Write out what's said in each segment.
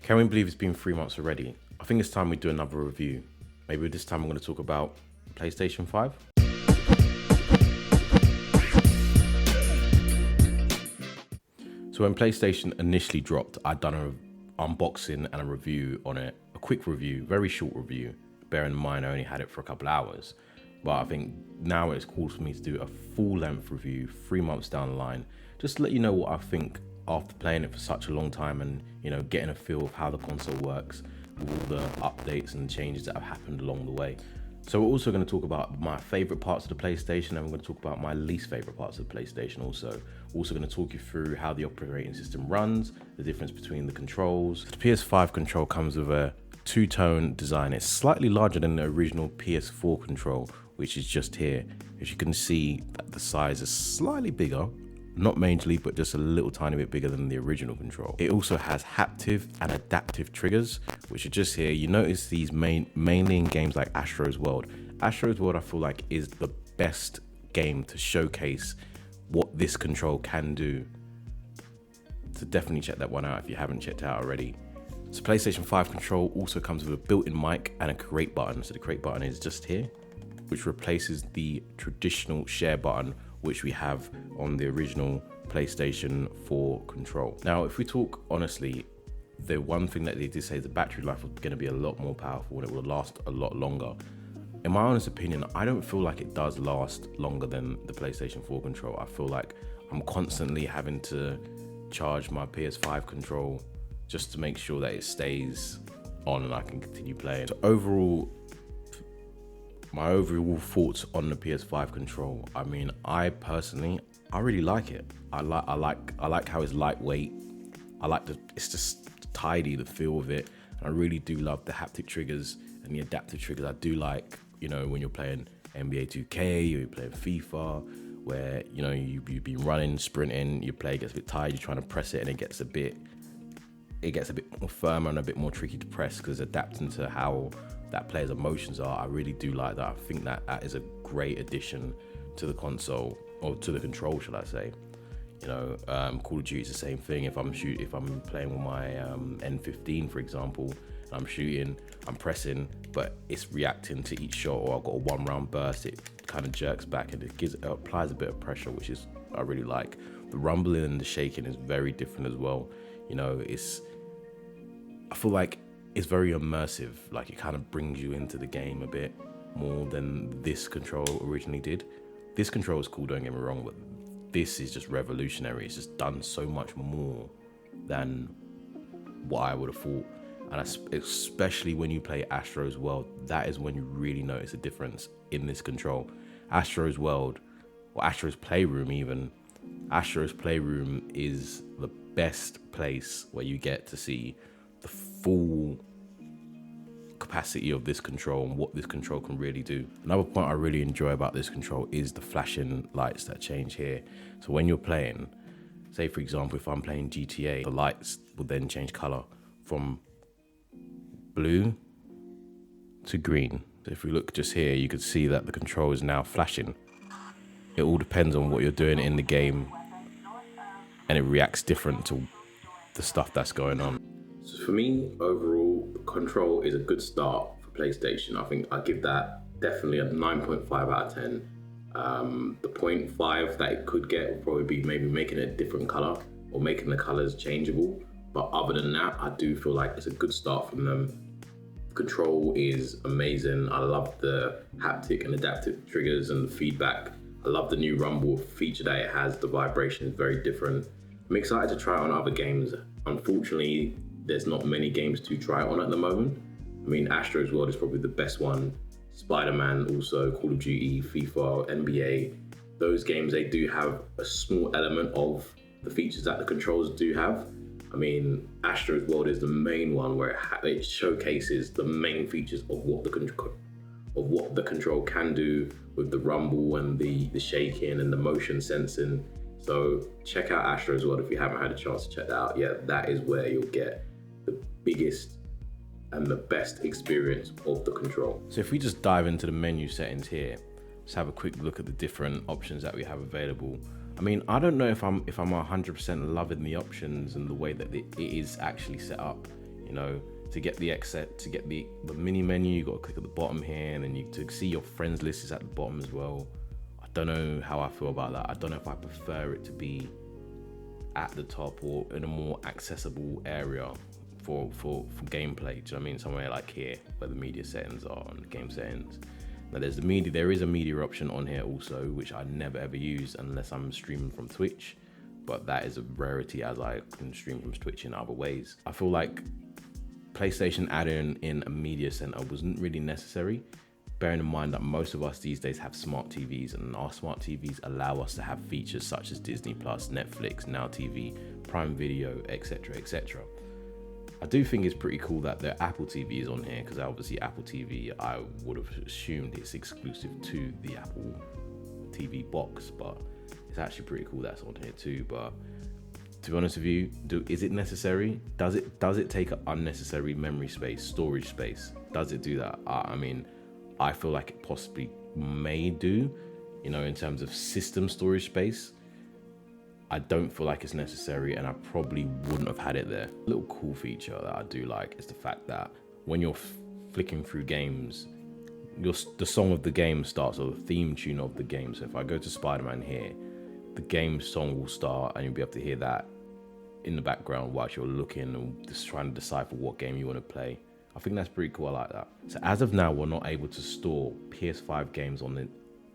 Can we believe it's been 3 months already? I think it's time we do another review. Maybe this time I'm going to talk about PlayStation 5. So when PlayStation initially dropped, I'd done an unboxing and a review on it, a quick review, very short review. Bearing in mind I only had it for a couple of hours. But I think now it's cool for me to do a full-length review 3 months down the line, just to let you know what I think after playing it for such a long time and, you know, getting a feel of how the console works, with all the updates and changes that have happened along the way. So we're also going to talk about my favorite parts of the PlayStation, and we're going to talk about my least favorite parts of the PlayStation also. We're also going to talk you through how the operating system runs, the difference between the controls. The PS5 control comes with a two-tone design. It's slightly larger than the original PS4 control, which is just here. As you can see, that the size is slightly bigger, not majorly, but just a little tiny bit bigger than the original control. It also has haptic and adaptive triggers, which are just here. You notice these mainly in games like Astro's World. Astro's World, I feel like, is the best game to showcase what this control can do. So definitely check that one out if you haven't checked it out already. So PlayStation 5 control also comes with a built-in mic and a create button. So the create button is just here, which replaces the traditional share button which we have on the original PlayStation 4 control. Now, if we talk honestly, the one thing that they did say is the battery life was going to be a lot more powerful and it will last a lot longer. In my honest opinion, I don't feel like it does last longer than the PlayStation 4 control. I feel like I'm constantly having to charge my PS5 control just to make sure that it stays on and I can continue playing. So my overall thoughts on the PS5 control. I mean, I really like it. I like how it's lightweight. It's just tidy, the feel of it. And I really do love the haptic triggers and the adaptive triggers. I do like, you know, when you're playing NBA 2K, you're playing FIFA, where, you know, you've been running, sprinting, your play gets a bit tired, you're trying to press it and it gets a bit more firmer and a bit more tricky to press because adapting to how that player's emotions are. I really do like that. I think that is a great addition to the console, or to the control, should I say. You know, Call of Duty is the same thing. If I'm playing with my N15, for example, and I'm shooting, I'm pressing, but it's reacting to each shot, or I've got a one-round burst, it kind of jerks back and it applies a bit of pressure, which is I really like. The rumbling and the shaking is very different as well. You know, I feel like it's very immersive. Like, it kind of brings you into the game a bit more than this control originally did. This control is cool, don't get me wrong, but this is just revolutionary. It's just done so much more than what I would have thought. And especially when you play Astro's World, that is when you really notice a difference in this control. Astro's World, or Astro's Playroom even, Astro's Playroom is the best place where you get to see the full capacity of this control and what this control can really do. Another point I really enjoy about this control is the flashing lights that change here. So when you're playing, say for example, if I'm playing GTA, the lights will then change color from blue to green. So if we look just here, you can see that the control is now flashing. It all depends on what you're doing in the game, and it reacts different to the stuff that's going on. So for me, overall, the control is a good start for PlayStation. I think I give that definitely a 9.5 out of 10. The 0.5 that it could get would probably be maybe making it a different color or making the colors changeable. But other than that, I do feel like it's a good start from them. The control is amazing. I love the haptic and adaptive triggers and the feedback. I love the new rumble feature that it has. The vibration is very different. I'm excited to try it on other games. Unfortunately, there's not many games to try it on at the moment. I mean, Astro's World is probably the best one. Spider-Man also, Call of Duty, FIFA, NBA. Those games, they do have a small element of the features that the controls do have. I mean, Astro's World is the main one where it showcases the main features of what the control can do with the rumble and the shaking and the motion sensing. So check out Astro's World if you haven't had a chance to check that out yet. That is where you'll get the biggest and the best experience of the control. So if we just dive into the menu settings here, let's have a quick look at the different options that we have available. I mean, I don't know if I'm 100% loving the options and the way that it is actually set up. You know, to get the to get the mini menu, you got to click at the bottom here, and then to see your friends list is at the bottom as well. I don't know how I feel about that. I don't know if I prefer it to be at the top or in a more accessible area for gameplay. Do you know what I mean? Somewhere like here where the media settings are and the game settings. Now there is a media option on here also, which I never ever use unless I'm streaming from Twitch, but that is a rarity as I can stream from Twitch in other ways. I feel like PlayStation adding in a media center wasn't really necessary, bearing in mind that most of us these days have smart TVs, and our smart TVs allow us to have features such as Disney Plus, Netflix, Now TV, Prime Video, etc, etc. I do think it's pretty cool that the Apple TV is on here, because obviously Apple TV, I would have assumed it's exclusive to the Apple TV box, but it's actually pretty cool that's on here too. But to be honest with you, is it necessary? Does it take up unnecessary memory space, storage space? Does it do that? I mean, I feel like it possibly may do, you know, in terms of system storage space. I don't feel like it's necessary, and I probably wouldn't have had it there. A little cool feature that I do like is the fact that when you're flicking through games, the song of the game starts, or the theme tune of the game. So if I go to Spider-Man here, the game song will start, and you'll be able to hear that in the background whilst you're looking and just trying to decipher what game you want to play. I think that's pretty cool. I like that. So as of now, we're not able to store PS5 games on the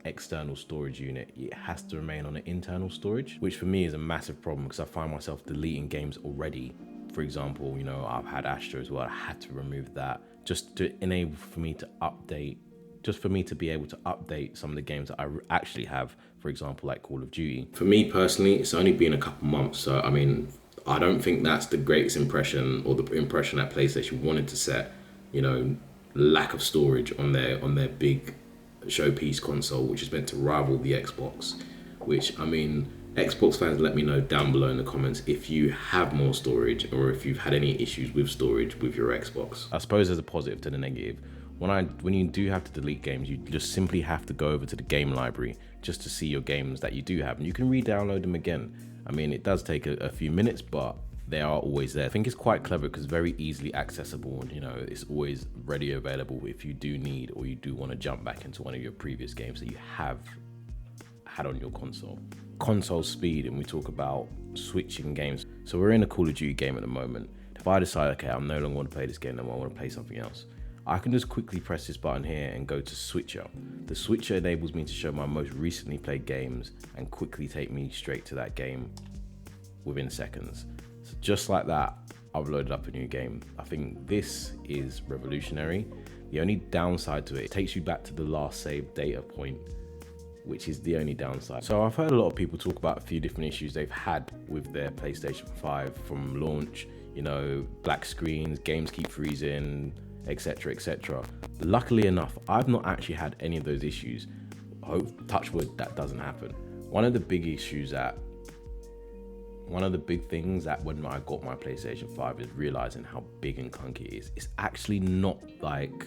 external storage unit. It has to remain on the internal storage, which for me is a massive problem, because I find myself deleting games already. For example, you know, I've had Astro as well. I had to remove that just to enable for me to update, just for me to be able to update some of the games that I actually have, for example, like Call of Duty. For me personally, it's only been a couple months, so I mean, I don't think that's the greatest impression, or the impression that PlayStation wanted to set, you know, lack of storage on their big showpiece console, which is meant to rival the Xbox. Which, I mean, Xbox fans, let me know down below in the comments if you have more storage, or if you've had any issues with storage with your Xbox. I suppose there's a positive to the negative. When you do have to delete games, you just simply have to go over to the game library just to see your games that you do have, and you can re-download them again. I mean, it does take a few minutes, but they are always there. I think it's quite clever because very easily accessible, and you know, it's always ready available if you do need, or you do want to jump back into one of your previous games that you have had on your console. Console speed, and we talk about switching games. So we're in a Call of Duty game at the moment. If I decide, okay, I'm no longer want to play this game, then I want to play something else, I can just quickly press this button here and go to Switcher. The Switcher enables me to show my most recently played games and quickly take me straight to that game within seconds. So just like that, I've loaded up a new game. I think this is revolutionary. The only downside to it takes you back to the last saved data point, which is the only downside. So I've heard a lot of people talk about a few different issues they've had with their PlayStation 5 from launch, you know, black screens, games keep freezing, etc, etc. Luckily enough, I've not actually had any of those issues. Touch wood, that doesn't happen. One of the big things that when I got my PlayStation 5 is realizing how big and clunky it is. It's actually not like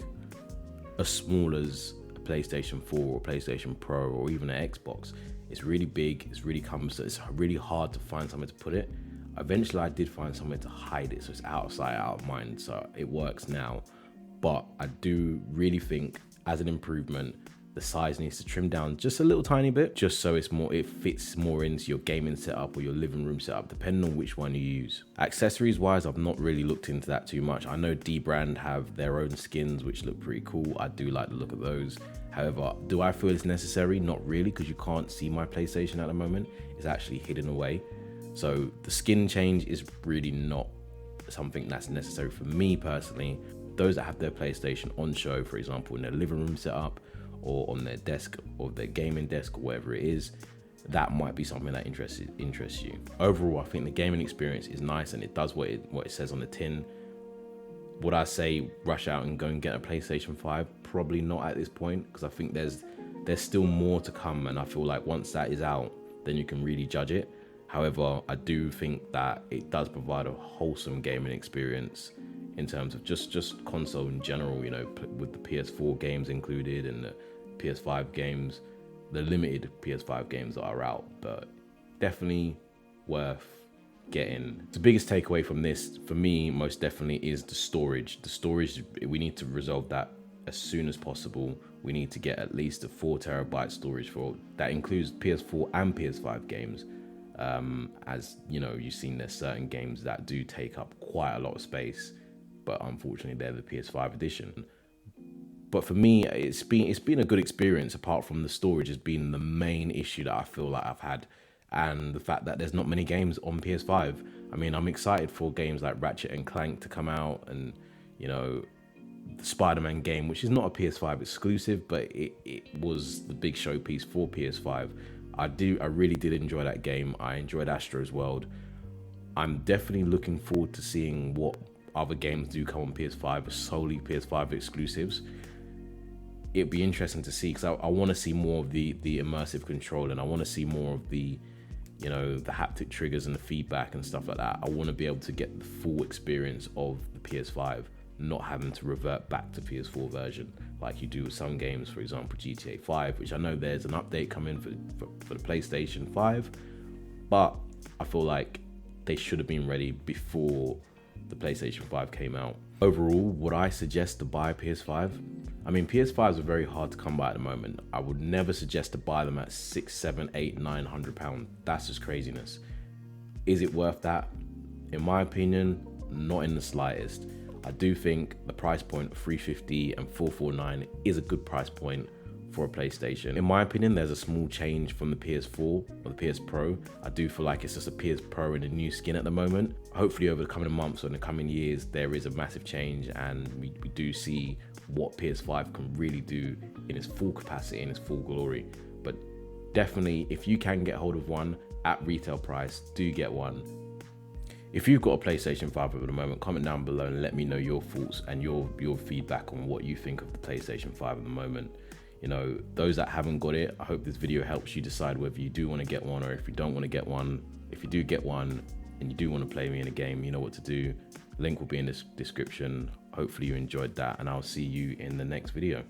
as small as a PlayStation 4 or PlayStation Pro or even an Xbox. It's really big, it's really cumbersome, it's really hard to find somewhere to put it. Eventually I did find somewhere to hide it, so it's out of sight, out of mind, so it works now. But I do really think, as an improvement, the size needs to trim down just a little tiny bit, just so it fits more into your gaming setup or your living room setup, depending on which one you use. Accessories wise, I've not really looked into that too much. I know D-Brand have their own skins, which look pretty cool. I do like the look of those. However, do I feel it's necessary? Not really, because you can't see my PlayStation at the moment. It's actually hidden away. So the skin change is really not something that's necessary for me personally. Those that have their PlayStation on show, for example, in their living room setup or on their desk or their gaming desk or whatever it is, that might be something that interests you. Overall, I think the gaming experience is nice and it does what it says on the tin. Would I say rush out and go and get a PlayStation 5? Probably not at this point, because I think there's still more to come, and I feel like once that is out, then you can really judge it. However, I do think that it does provide a wholesome gaming experience in terms of just console in general, you know, with the PS4 games included and the PS5 games, the limited PS5 games that are out, but definitely worth getting. The biggest takeaway from this, for me, most definitely is the storage. The storage, we need to resolve that as soon as possible. We need to get at least a 4 terabyte storage for that includes PS4 and PS5 games. As you know, you've seen there's certain games that do take up quite a lot of space, but unfortunately they're the PS5 edition. But for me, it's been a good experience. Apart from the storage has been the main issue that I feel like I've had, and the fact that there's not many games on PS5. I mean, I'm excited for games like Ratchet and Clank to come out, and you know, the Spider-Man game, which is not a PS5 exclusive, but it was the big showpiece for PS5. I really did enjoy that game. I enjoyed Astro's World. I'm definitely looking forward to seeing what other games do come on PS5, solely PS5 exclusives. It'd be interesting to see, because I want to see more of the immersive control, and I want to see more of the, you know, the haptic triggers and the feedback and stuff like that. I want to be able to get the full experience of the PS5, not having to revert back to PS4 version like you do with some games, for example GTA 5, which I know there's an update coming for the PlayStation 5, but I feel like they should have been ready before the PlayStation 5 came out. Overall, would I suggest to buy a PS5? I mean, PS5s are very hard to come by at the moment. I would never suggest to buy them at £600, £700, £800, £900. That's just craziness. Is it worth that? In my opinion, not in the slightest. I do think the price point of $350 and $449 is a good price point for a PlayStation. In my opinion, there's a small change from the PS4 or the PS Pro. I do feel like it's just a PS Pro in a new skin at the moment. Hopefully over the coming months or in the coming years, there is a massive change, and we do see what PS5 can really do in its full capacity, in its full glory. But definitely, if you can get hold of one at retail price, do get one. If you've got a PlayStation 5 at the moment, comment down below and let me know your thoughts and your feedback on what you think of the PlayStation 5 at the moment. You know, those that haven't got it, I hope this video helps you decide whether you do want to get one or if you don't want to get one. If you do get one and you do want to play me in a game, you know what to do. Link will be in the description. Hopefully you enjoyed that, and I'll see you in the next video.